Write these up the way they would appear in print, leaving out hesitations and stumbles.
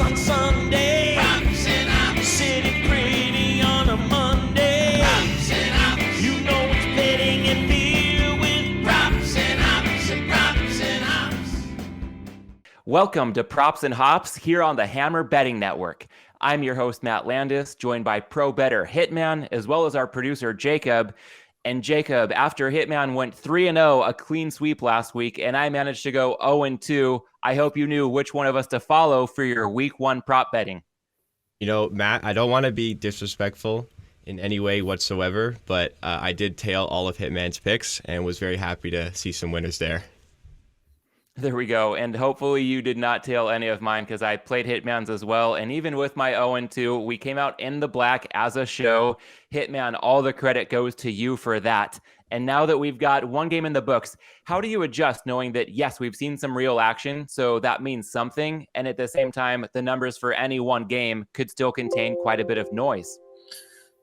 on Sunday. Props and ops. Sitting pretty on a Monday. Props and ops. You know it's betting and beer with props and ops and props and ops. Welcome to Props and Hops here on the Hammer Betting Network. I'm your host, Matt Landis, joined by pro bettor Hitman, as well as our producer, Jacob. And Jacob, after Hitman went 3-0, a clean sweep last week, and I managed to go 0-2, I hope you knew which one of us to follow for your week one prop betting. You know, Matt, I don't want to be disrespectful in any way whatsoever, but I did tail all of Hitman's picks and was very happy to see some winners there. There we go. And hopefully you did not tail any of mine because I played Hitman's as well. And even with my 0-2, we came out in the black as a show. Hitman, all the credit goes to you for that. And now that we've got one game in the books, how do you adjust knowing that, yes, we've seen some real action, so that means something. And at the same time, the numbers for any one game could still contain quite a bit of noise.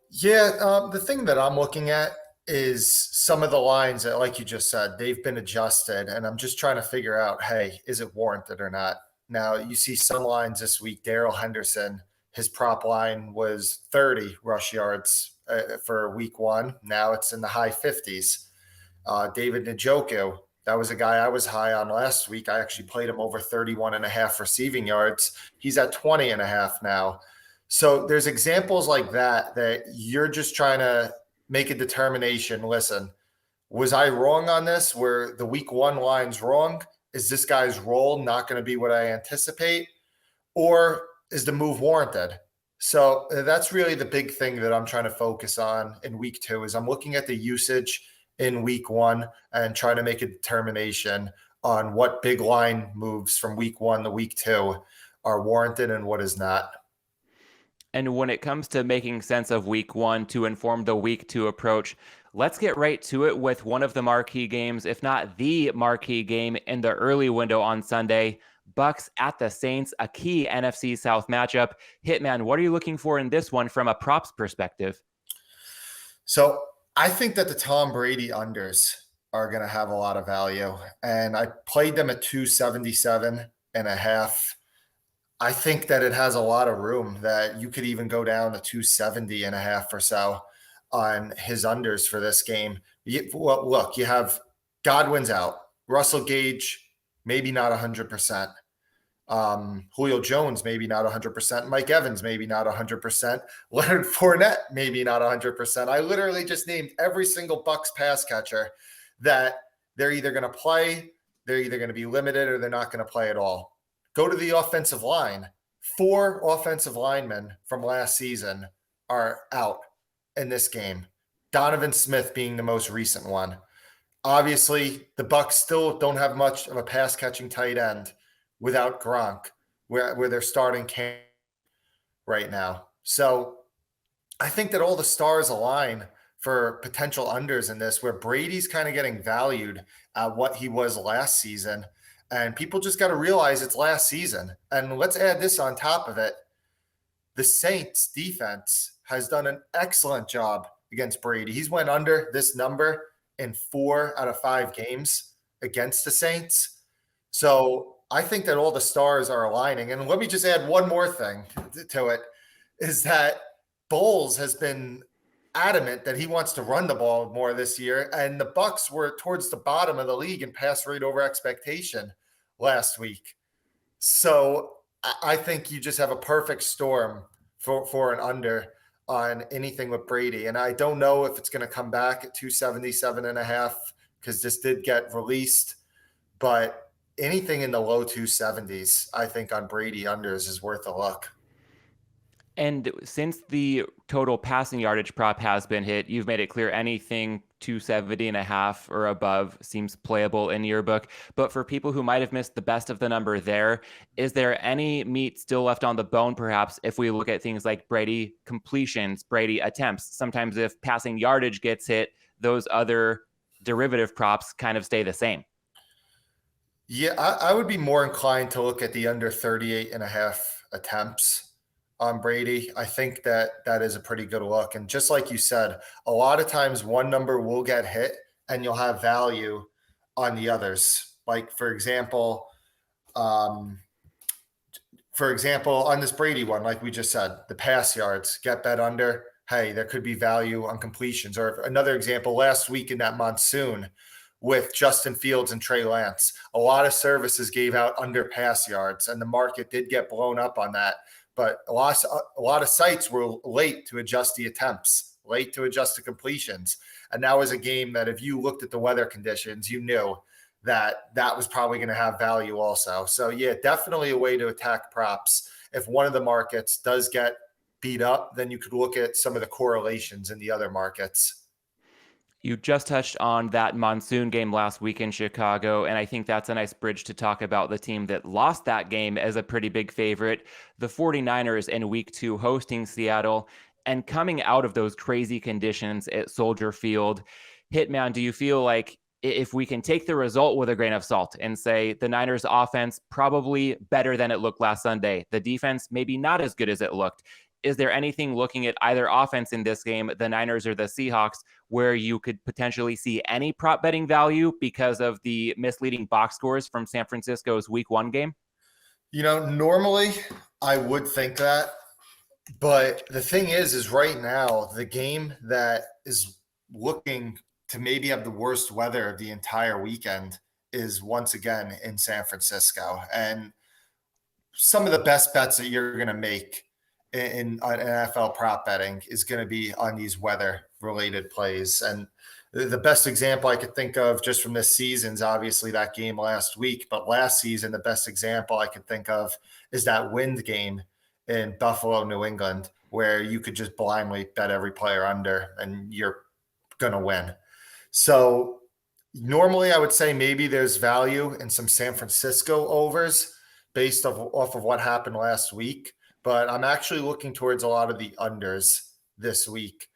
Yeah, the thing that I'm looking at is some of the lines that, like you just said, they've been adjusted, and I'm just trying to figure out, hey, is it warranted or not? Now, you see some lines this week. Darrell Henderson, his prop line was 30 rush yards for week one. Now it's in the high 50s. David Njoku, that was a guy I was high on last week. I actually played him over 31.5 receiving yards. He's at 20.5 now. So there's examples like that you're just trying to make a determination. Listen, was I wrong on this? Where the week one line's wrong? Is this guy's role not going to be what I anticipate? Or is the move warranted? So that's really the big thing that I'm trying to focus on in week two is I'm looking at the usage in week one and trying to make a determination on what big line moves from week one to week two are warranted and what is not. And when it comes to making sense of week one to inform the week two approach, let's get right to it with one of the marquee games, if not the marquee game in the early window on Sunday. Bucs at the Saints, a key NFC South matchup. Hitman, what are you looking for in this one from a props perspective? So I think that the Tom Brady unders are going to have a lot of value. And I played them at 277.5. I think that it has a lot of room that you could even go down to 270.5 or so on his unders for this game. Well, look, you have Godwin's out. Russell Gage, maybe not 100%. Julio Jones, maybe not 100%. Mike Evans, maybe not 100%. Leonard Fournette, maybe not 100%. I literally just named every single Bucs pass catcher that they're either going to play, they're either going to be limited, or they're not going to play at all. Go to the offensive line. 4 offensive linemen from last season are out in this game. Donovan Smith being the most recent one. Obviously, the Bucs still don't have much of a pass-catching tight end without Gronk, where they're starting camp right now. So I think that all the stars align for potential unders in this, where Brady's kind of getting valued at what he was last season. And people just got to realize it's last season. And let's add this on top of it. The Saints defense has done an excellent job against Brady. He's went under this number in 4 out of 5 games against the Saints. So I think that all the stars are aligning. And let me just add one more thing to it, is that Bowles has been adamant that he wants to run the ball more this year. And the Bucs were towards the bottom of the league in pass rate over expectation last week. So I think you just have a perfect storm for an under on anything with Brady. And I don't know if it's going to come back at 277.5 because this did get released, but anything in the low 270s, I think on Brady unders is worth a look. And since the total passing yardage prop has been hit, you've made it clear anything 270.5 or above seems playable in your book. But for people who might have missed the best of the number there, is there any meat still left on the bone, perhaps, if we look at things like Brady completions, Brady attempts? Sometimes if passing yardage gets hit, those other derivative props kind of stay the same. Yeah, I would be more inclined to look at the under 38.5 attempts on Brady. I think that is a pretty good look. And just like you said, a lot of times one number will get hit and you'll have value on the others. Like, for example, for example, on this Brady one, like we just said, the pass yards get bet under. Hey, there could be value on completions. Or another example, last week in that monsoon with Justin Fields and Trey Lance, a lot of services gave out under pass yards, and the market did get blown up on that. But a lot of sites were late to adjust the attempts, late to adjust the completions. And that was a game that if you looked at the weather conditions, you knew that was probably going to have value also. So yeah, definitely a way to attack props. If one of the markets does get beat up, then you could look at some of the correlations in the other markets. You just touched on that monsoon game last week in Chicago, and I think that's a nice bridge to talk about the team that lost that game as a pretty big favorite, the 49ers in week 2 hosting Seattle. And coming out of those crazy conditions at Soldier Field, Hitman, do you feel like if we can take the result with a grain of salt and say the Niners offense probably better than it looked last Sunday, the defense maybe not as good as it looked, is there anything looking at either offense in this game, the Niners or the Seahawks, where you could potentially see any prop betting value because of the misleading box scores from San Francisco's week 1 game? Normally I would think that, but the thing is right now, the game that is looking to maybe have the worst weather of the entire weekend is once again in San Francisco. And some of the best bets that you're going to make in NFL prop betting is going to be on these weather related plays. And the best example I could think of just from this season is obviously that game last week. But last season, the best example I could think of is that wind game in Buffalo, New England, where you could just blindly bet every player under and you're going to win. So normally I would say maybe there's value in some San Francisco overs based off of what happened last week. But I'm actually looking towards a lot of the unders this week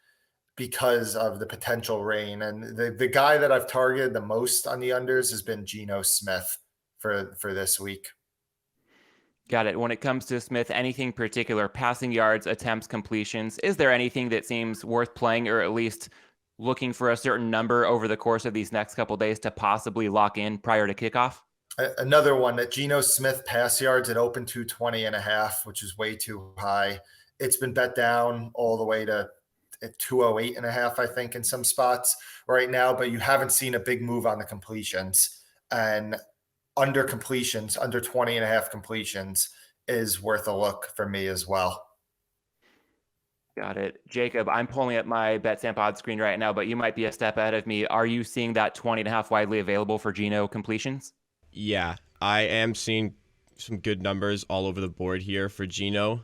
because of the potential rain. And the guy that I've targeted the most on the unders has been Geno Smith for this week. Got it. When it comes to Smith, anything particular, passing yards, attempts, completions, is there anything that seems worth playing or at least looking for a certain number over the course of these next couple of days to possibly lock in prior to kickoff? Another one, that Geno Smith pass yards at open 220.5, which is way too high. It's been bet down all the way to 208.5, I think, in some spots right now, but you haven't seen a big move on the completions. And under completions, under 20.5 completions is worth a look for me as well. Got it. Jacob, I'm pulling up my BetStamp odds screen right now, but you might be a step ahead of me. Are you seeing that 20.5 widely available for Geno completions? Yeah, I am seeing some good numbers all over the board here for Geno.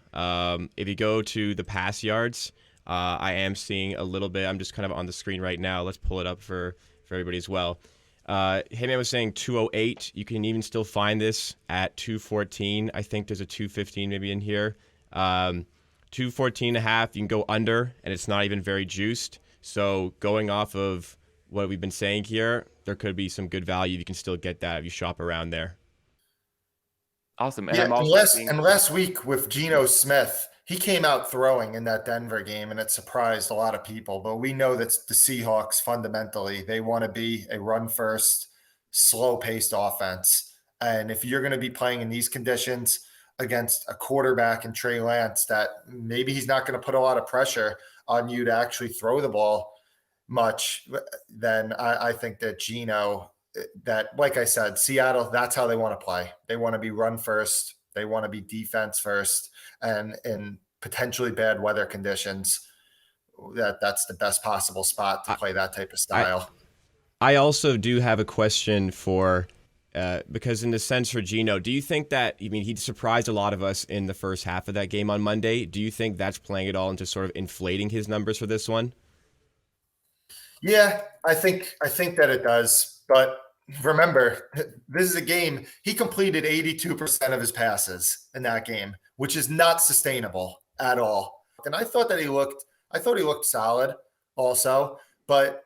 If you go to the pass yards, I am seeing a little bit. I'm just kind of on the screen right now. Let's pull it up for everybody as well. Hitman was saying 208. You can even still find this at 214. I think there's a 215 maybe in here. 214.5, you can go under, and it's not even very juiced. So going off of what we've been saying here, there could be some good value. You can still get that if you shop around there. Awesome. And yeah, I'm also and last week with Geno Smith, he came out throwing in that Denver game, and it surprised a lot of people. But we know that the Seahawks fundamentally, they want to be a run-first, slow-paced offense. And if you're going to be playing in these conditions against a quarterback in Trey Lance, that maybe he's not going to put a lot of pressure on you to actually throw the ball much, then I think that Geno, that, like I said, Seattle, that's how they want to play. They want to be run first. They want to be defense first. And in potentially bad weather conditions, that's the best possible spot to play that type of style. I also do have a question for, because in the sense for Geno, do you think that, he surprised a lot of us in the first half of that game on Monday. Do you think that's playing it all into sort of inflating his numbers for this one? Yeah, I think that it does. But remember, this is a game. He completed 82% of his passes in that game, which is not sustainable at all. And I thought he looked solid also, but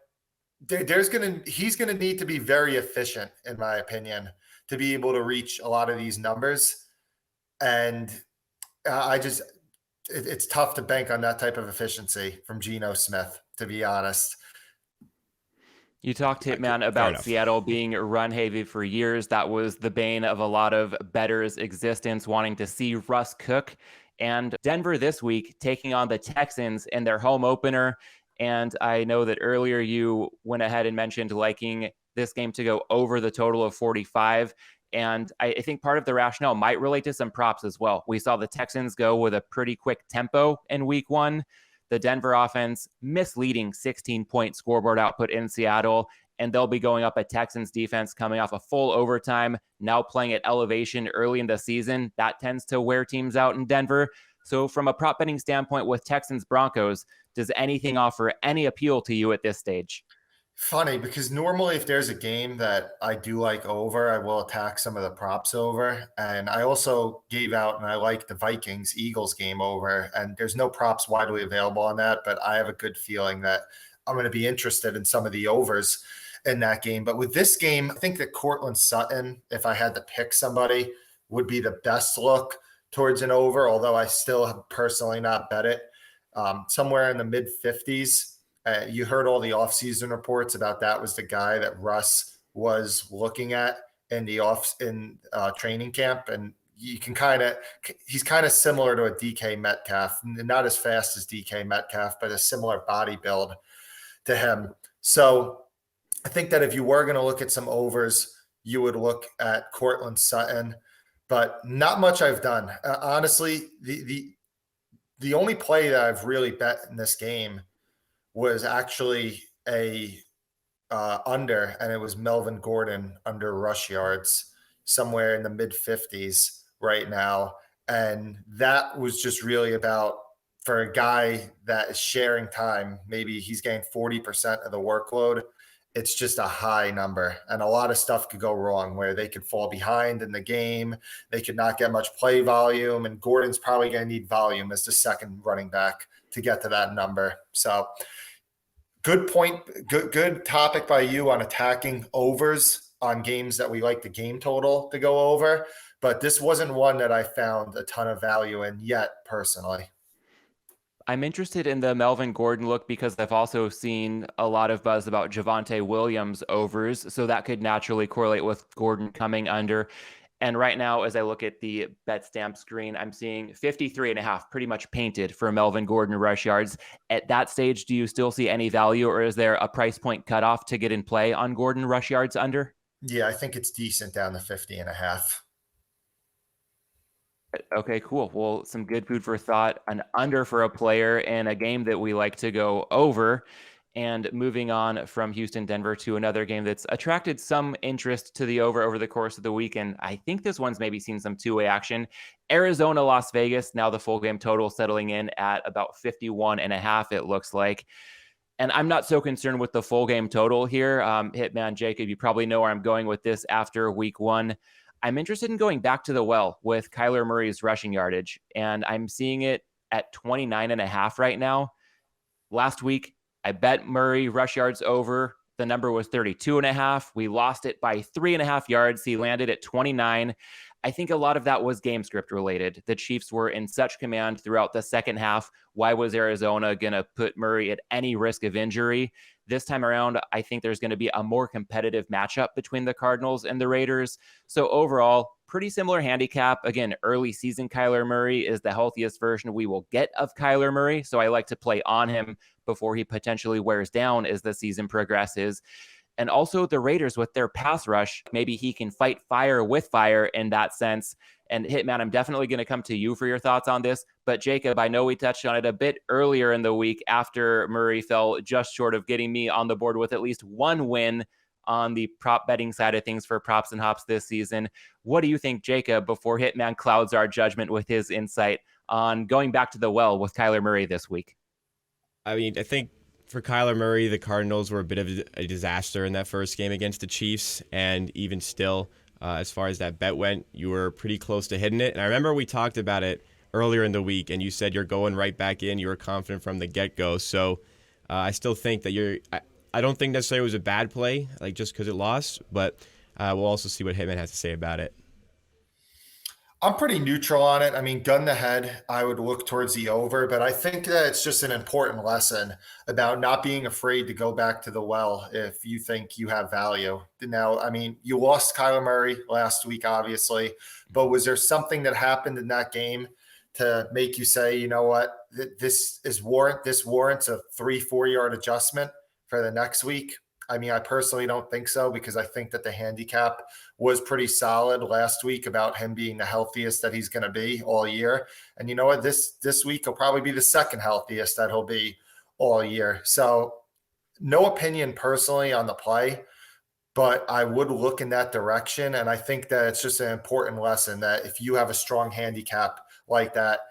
he's gonna need to be very efficient, in my opinion, to be able to reach a lot of these numbers. And it's tough to bank on that type of efficiency from Geno Smith, to be honest. You talked, Hitman, Fair about enough. Seattle being run heavy for years. That was the bane of a lot of bettors' existence, wanting to see Russ cook. And Denver this week taking on the Texans in their home opener. And I know that earlier you went ahead and mentioned liking this game to go over the total of 45. And I think part of the rationale might relate to some props as well. We saw the Texans go with a pretty quick tempo in week one. The Denver offense misleading 16-point scoreboard output in Seattle, and they'll be going up a Texans defense coming off a full overtime, now playing at elevation early in the season. That tends to wear teams out in Denver. So from a prop betting standpoint with Texans Broncos, does anything offer any appeal to you at this stage? Funny, because normally if there's a game that I do like over, I will attack some of the props over. And I also gave out, and I like the Vikings Eagles game over. And there's no props widely available on that, but I have a good feeling that I'm going to be interested in some of the overs in that game. But with this game, I think that Cortland Sutton, if I had to pick somebody, would be the best look towards an over, although I still have personally not bet it. Somewhere in the mid 50s. You heard all the offseason reports about that was the guy that Russ was looking at in the training camp. And you can he's kind of similar to a DK Metcalf, not as fast as DK Metcalf, but a similar body build to him. So I think that if you were going to look at some overs, you would look at Cortland Sutton, but not much I've done. Honestly, the only play that I've really bet in this game was actually a under, and it was Melvin Gordon under rush yards somewhere in the mid 50s right now. And that was just really about, for a guy that is sharing time, maybe he's getting 40% of the workload. It's just a high number, and a lot of stuff could go wrong where they could fall behind in the game. They could not get much play volume, and Gordon's probably going to need volume as the second running back to get to that number. So good point. Good topic by you on attacking overs on games that we like the game total to go over. But this wasn't one that I found a ton of value in yet, personally. I'm interested in the Melvin Gordon look because I've also seen a lot of buzz about Javonte Williams overs. So that could naturally correlate with Gordon coming under. And right now, as I look at the bet stamp screen, I'm seeing 53.5 pretty much painted for Melvin Gordon rush yards. At that stage, do you still see any value, or is there a price point cutoff to get in play on Gordon rush yards under? Yeah, I think it's decent down to 50.5. Okay, cool. Well, some good food for thought. An under for a player in a game that we like to go over. And moving on from Houston, Denver to another game that's attracted some interest to the over the course of the weekend. I think this one's maybe seen some two-way action. Arizona, Las Vegas, now the full game total settling in at about 51.5, it looks like. And I'm not so concerned with the full game total here. Hitman, Jacob, you probably know where I'm going with this after week one. I'm interested in going back to the well with Kyler Murray's rushing yardage, and I'm seeing it at 29.5 right now. Last week, I bet Murray rush yards over. The number was 32.5. We lost it by 3.5 yards. He landed at 29. I think a lot of that was game script related. The Chiefs were in such command throughout the second half. Why was Arizona going to put Murray at any risk of injury? This time around, I think there's going to be a more competitive matchup between the Cardinals and the Raiders. So overall, pretty similar handicap. Again, early season Kyler Murray is the healthiest version we will get of Kyler Murray. So I like to play on him before he potentially wears down as the season progresses. And also the Raiders with their pass rush, maybe he can fight fire with fire in that sense. And Hitman, I'm definitely going to come to you for your thoughts on this. But Jacob, I know we touched on it a bit earlier in the week after Murray fell just short of getting me on the board with at least one win on the prop betting side of things for props and hops this season. What do you think, Jacob, before Hitman clouds our judgment with his insight on going back to the well with Kyler Murray this week? I mean, I think for Kyler Murray, the Cardinals were a bit of a disaster in that first game against the Chiefs. And even still, as far as that bet went, you were pretty close to hitting it. And I remember we talked about it earlier in the week, and you said you're going right back in. You were confident from the get-go. So I still think that I don't think necessarily it was a bad play, like just because it lost, but we'll also see what Hitman has to say about it. I'm pretty neutral on it. I mean, gun to head, I would look towards the over, but I think that it's just an important lesson about not being afraid to go back to the well if you think you have value. Now, I mean, you lost Kyler Murray last week, obviously, but was there something that happened in that game to make you say, you know what, this warrants a 3-4 yard adjustment for the next week? I mean, I personally don't think so, because I think that the handicap was pretty solid last week about him being the healthiest that he's going to be all year. And you know what? This week he'll probably be the second healthiest that he'll be all year. So no opinion personally on the play, but I would look in that direction. And I think that it's just an important lesson that if you have a strong handicap like that,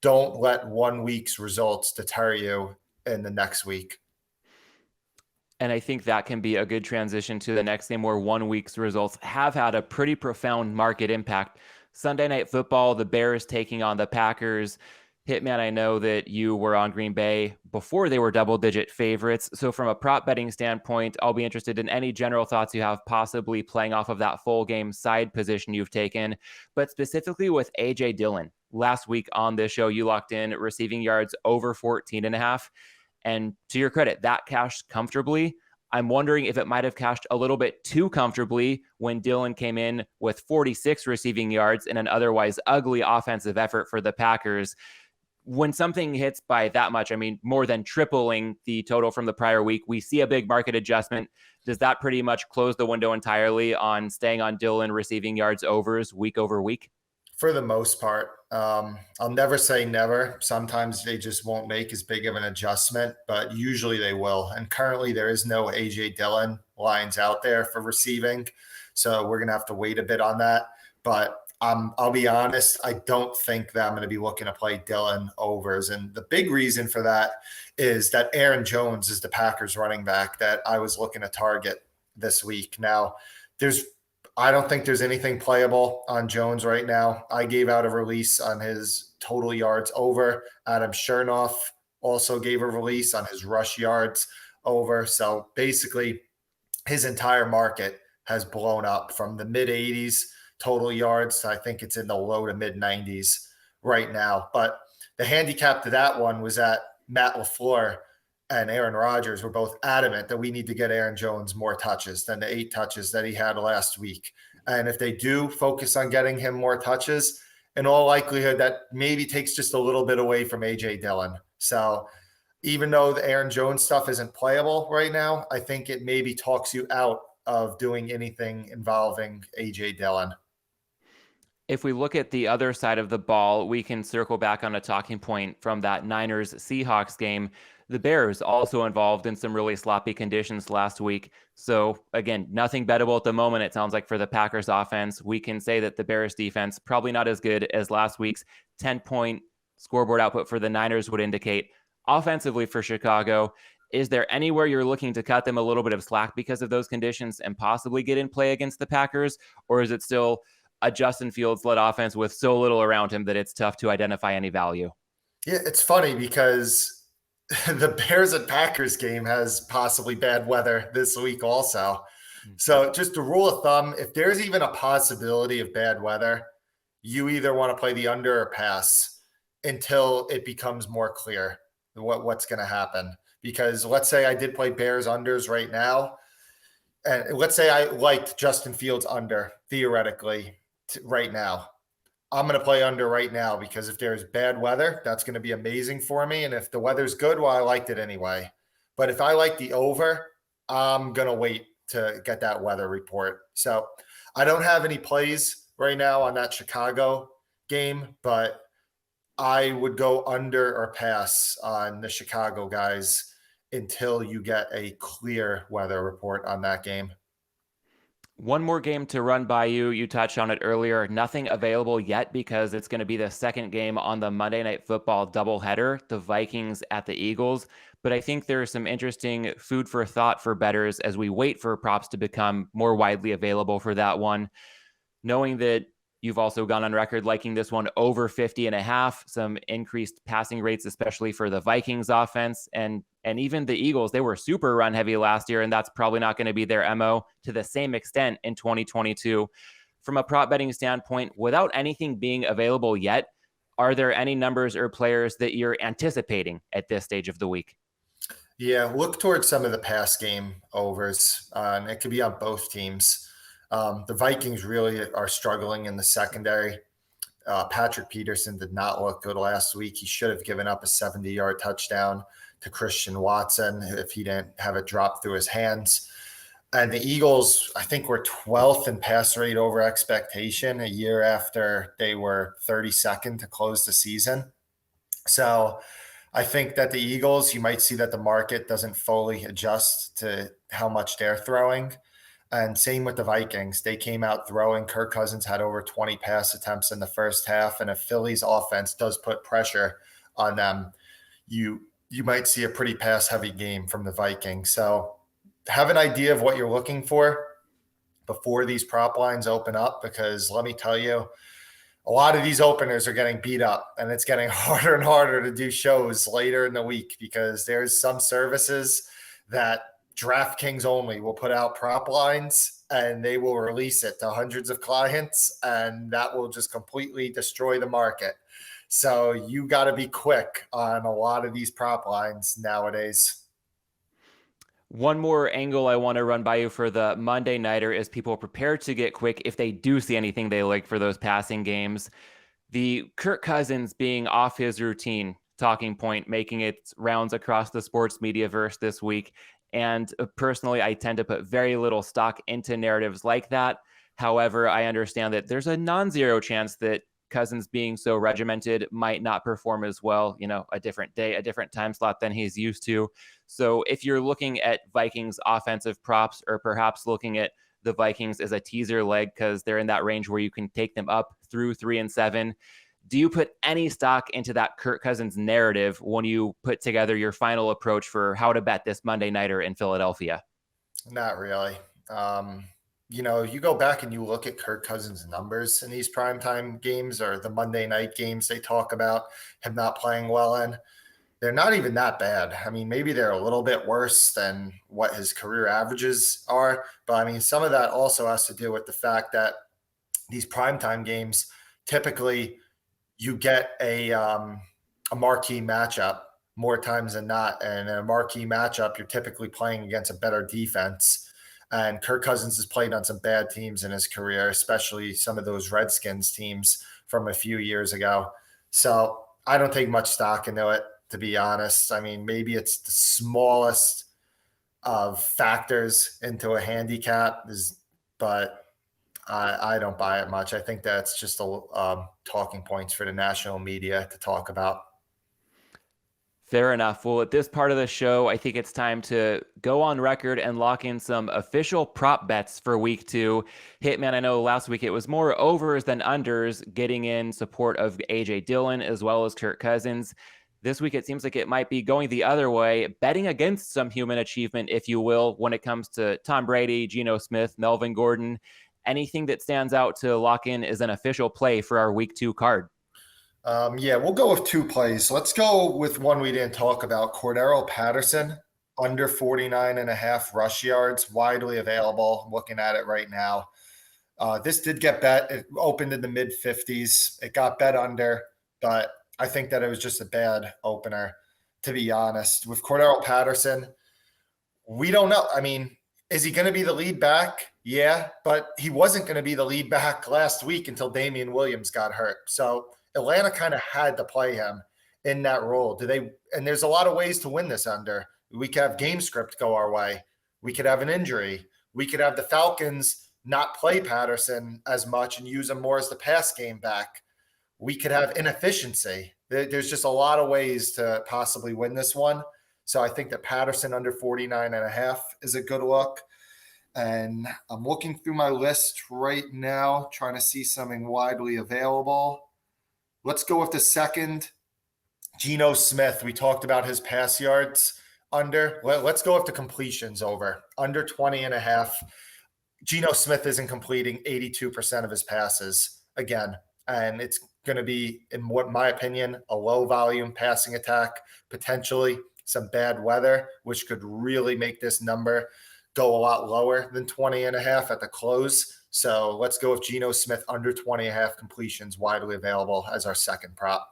don't let 1 week's results deter you in the next week. And I think that can be a good transition to the next game, where 1 week's results have had a pretty profound market impact. Sunday Night Football, the Bears taking on the Packers. Hitman, I know that you were on Green Bay before they were double-digit favorites. So from a prop betting standpoint, I'll be interested in any general thoughts you have, possibly playing off of that full game side position you've taken, but specifically with A.J. Dillon. Last week on this show, you locked in receiving yards over 14.5. And to your credit, that cashed comfortably. I'm wondering if it might have cashed a little bit too comfortably when Dillon came in with 46 receiving yards in an otherwise ugly offensive effort for the Packers. When something hits by that much, I mean, more than tripling the total from the prior week, we see a big market adjustment. Does that pretty much close the window entirely on staying on Dillon receiving yards overs week over week? For the most part. I'll never say never. Sometimes they just won't make as big of an adjustment, but usually they will. And currently there is no A.J. Dillon lines out there for receiving. So we're going to have to wait a bit on that. But I'll be honest, I don't think that I'm going to be looking to play Dillon overs. And the big reason for that is that Aaron Jones is the Packers running back that I was looking to target this week. Now, I don't think there's anything playable on Jones right now. I gave out a release on his total yards over. Adam Chernoff also gave a release on his rush yards over. So basically, his entire market has blown up from the mid-80s total yards. I think it's in the low to mid-90s right now. But the handicap to that one was that Matt LaFleur and Aaron Rodgers were both adamant that we need to get Aaron Jones more touches than the 8 touches that he had last week. And if they do focus on getting him more touches, in all likelihood, that maybe takes just a little bit away from A.J. Dillon. So even though the Aaron Jones stuff isn't playable right now, I think it maybe talks you out of doing anything involving A.J. Dillon. If we look at the other side of the ball, we can circle back on a talking point from that Niners-Seahawks game. The Bears also involved in some really sloppy conditions last week. So again, nothing bettable at the moment, it sounds like, for the Packers offense. We can say that the Bears defense, probably not as good as last week's 10-point scoreboard output for the Niners would indicate. Offensively for Chicago, is there anywhere you're looking to cut them a little bit of slack because of those conditions and possibly get in play against the Packers? Or is it still a Justin Fields-led offense with so little around him that it's tough to identify any value? Yeah, it's funny because the Bears and Packers game has possibly bad weather this week also. So just a rule of thumb, if there's even a possibility of bad weather, you either want to play the under or pass until it becomes more clear what's going to happen. Because let's say I did play Bears unders right now, and let's say I liked Justin Fields under theoretically right now. I'm going to play under right now because if there's bad weather, that's going to be amazing for me. And if the weather's good, well, I liked it anyway. But if I like the over, I'm going to wait to get that weather report. So I don't have any plays right now on that Chicago game, but I would go under or pass on the Chicago guys until you get a clear weather report on that game. One more game to run by you. You touched on it earlier. Nothing available yet because it's going to be the second game on the Monday Night Football doubleheader, the Vikings at the Eagles. But I think there's some interesting food for thought for bettors as we wait for props to become more widely available for that one. Knowing that you've also gone on record liking this one over 50.5, some increased passing rates, especially for the Vikings offense. And even the Eagles, they were super run heavy last year, and that's probably not going to be their MO to the same extent in 2022. from a prop betting standpoint, without anything being available yet, are there any numbers or players that you're anticipating at this stage of the week? Yeah, look towards some of the pass game overs, and it could be on both teams. The Vikings really are struggling in the secondary. Patrick Peterson did not look good last week. He should have given up a 70-yard touchdown to Christian Watson if he didn't have it drop through his hands. And the Eagles, I think, were 12th in pass rate over expectation a year after they were 32nd to close the season. So I think that the Eagles, you might see that the market doesn't fully adjust to how much they're throwing. And same with the Vikings. They came out throwing. Kirk Cousins had over 20 pass attempts in the first half. And if Philly's offense does put pressure on them, you might see a pretty pass-heavy game from the Vikings. So have an idea of what you're looking for before these prop lines open up, because let me tell you, a lot of these openers are getting beat up, and it's getting harder and harder to do shows later in the week because there's some services that DraftKings only will put out prop lines and they will release it to hundreds of clients, and that will just completely destroy the market. So you got to be quick on a lot of these prop lines nowadays. One more angle I want to run by you for the Monday Nighter is people prepared to get quick if they do see anything they like for those passing games. The Kirk Cousins being off his routine talking point, making its rounds across the sports media verse this week. And personally, I tend to put very little stock into narratives like that. However, I understand that there's a non-zero chance that Cousins being so regimented might not perform as well, a different day, a different time slot than he's used to. So if you're looking at Vikings offensive props, or perhaps looking at the Vikings as a teaser leg because they're in that range where you can take them up through 3-7, do you put any stock into that Kirk Cousins narrative when you put together your final approach for how to bet this Monday Nighter in Philadelphia? Not really. You go back and you look at Kirk Cousins' numbers in these primetime games or the Monday night games they talk about him not playing well in. They're not even that bad. I mean, maybe they're a little bit worse than what his career averages are. But I mean, some of that also has to do with the fact that these primetime games, typically you get a marquee matchup more times than not. And in a marquee matchup, you're typically playing against a better defense. And Kirk Cousins has played on some bad teams in his career, especially some of those Redskins teams from a few years ago. So I don't take much stock into it, to be honest. I mean, maybe it's the smallest of factors into a handicap, but I don't buy it much. I think that's just talking points for the national media to talk about. Fair enough. Well, at this part of the show, I think it's time to go on record and lock in some official prop bets for week 2. Hitman, I know last week it was more overs than unders, getting in support of A.J. Dillon as well as Kirk Cousins. This week, it seems like it might be going the other way, betting against some human achievement, if you will, when it comes to Tom Brady, Geno Smith, Melvin Gordon. Anything that stands out to lock in as an official play for our week 2 card? We'll go with 2 plays. Let's go with one we didn't talk about. Cordarrelle Patterson, under 49.5 rush yards, widely available. I'm looking at it right now. This did get bet. It opened in the mid-50s. It got bet under, but I think that it was just a bad opener, to be honest. With Cordarrelle Patterson, we don't know. I mean, is he going to be the lead back? Yeah, but he wasn't going to be the lead back last week until Damian Williams got hurt. So Atlanta kind of had to play him in that role. And there's a lot of ways to win this under. We could have game script go our way. We could have an injury. We could have the Falcons not play Patterson as much and use him more as the pass game back. We could have inefficiency. There's just a lot of ways to possibly win this one. So I think that Patterson under 49.5 is a good look. And I'm looking through my list right now, trying to see something widely available. Let's go with the second, Geno Smith. We talked about his pass yards under. Let's go with the completions over, under 20.5. Geno Smith isn't completing 82% of his passes again. And it's going to be, in my opinion, a low volume passing attack, potentially some bad weather, which could really make this number go a lot lower than 20.5 at the close. So let's go with Geno Smith under 20.5 completions, widely available as our second prop.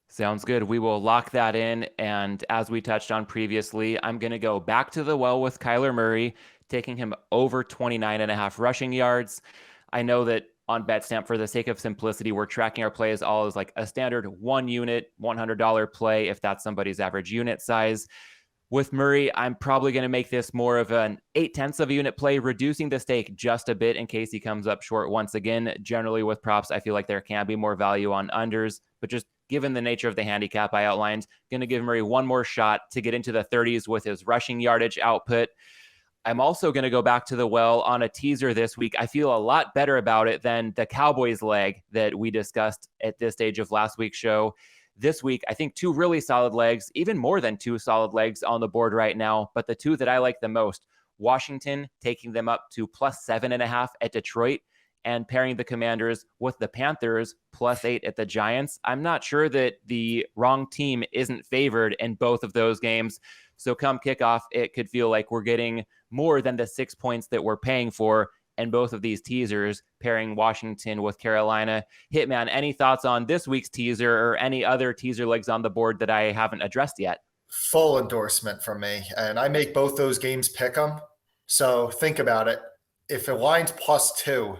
Sounds good. We will lock that in. And as we touched on previously, I'm going to go back to the well with Kyler Murray, taking him over 29.5 rushing yards. I know that on BetStamp, for the sake of simplicity, we're tracking our plays all as like a standard 1 unit, $100 play, if that's somebody's average unit size. With Murray, I'm probably going to make this more of an 0.8 of a unit play, reducing the stake just a bit in case he comes up short once again. Generally with props, I feel like there can be more value on unders, but just given the nature of the handicap I outlined, going to give Murray one more shot to get into the 30s with his rushing yardage output. I'm also going to go back to the well on a teaser this week. I feel a lot better about it than the Cowboys leg that we discussed at this stage of last week's show. This week, I think 2 really solid legs, even more than 2 solid legs on the board right now. But the 2 that I like the most, Washington taking them up to plus 7.5 at Detroit, and pairing the Commanders with the Panthers plus 8 at the Giants. I'm not sure that the wrong team isn't favored in both of those games. So come kickoff, it could feel like we're getting more than the 6 points that we're paying for in both of these teasers, pairing Washington with Carolina. Hitman, any thoughts on this week's teaser or any other teaser legs on the board that I haven't addressed yet? Full endorsement from me. And I make both those games pick 'em. So think about it. If it line's +2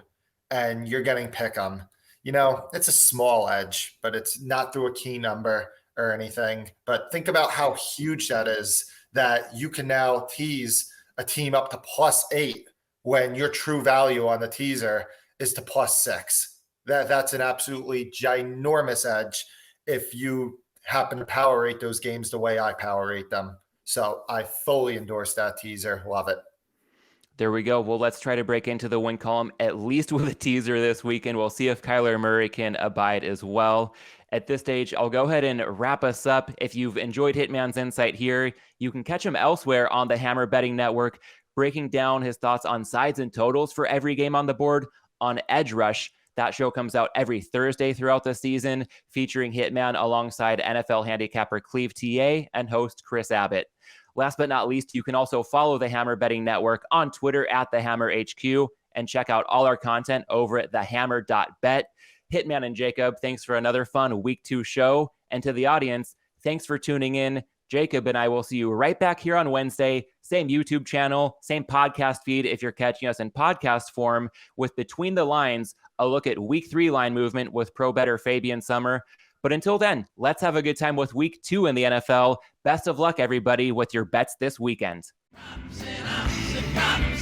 and you're getting pick 'em, it's a small edge, but it's not through a key number or anything. But think about how huge that is, that you can now tease a team up to +8 when your true value on the teaser is to +6. That's an absolutely ginormous edge if you happen to power rate those games the way I power rate them. So I fully endorse that teaser. Love it. There we go. Well, let's try to break into the win column, at least with a teaser this weekend. We'll see if Kyler Murray can abide as well. At this stage, I'll go ahead and wrap us up. If you've enjoyed Hitman's insight here, you can catch him elsewhere on the Hammer Betting Network, breaking down his thoughts on sides and totals for every game on the board on Edge Rush. That show comes out every Thursday throughout the season, featuring Hitman alongside NFL handicapper Cleve TA and host Chris Abbott. Last but not least, you can also follow the Hammer Betting Network on Twitter at the Hammer HQ and check out all our content over at thehammer.bet. Hitman and Jacob, thanks for another fun Week 2 show. And to the audience, thanks for tuning in. Jacob and I will see you right back here on Wednesday. Same YouTube channel, same podcast feed if you're catching us in podcast form, with Between the Lines, a look at Week 3 line movement with pro bettor Fabian Summer. But until then, let's have a good time with Week 2 in the NFL. Best of luck, everybody, with your bets this weekend. Props and odds and props.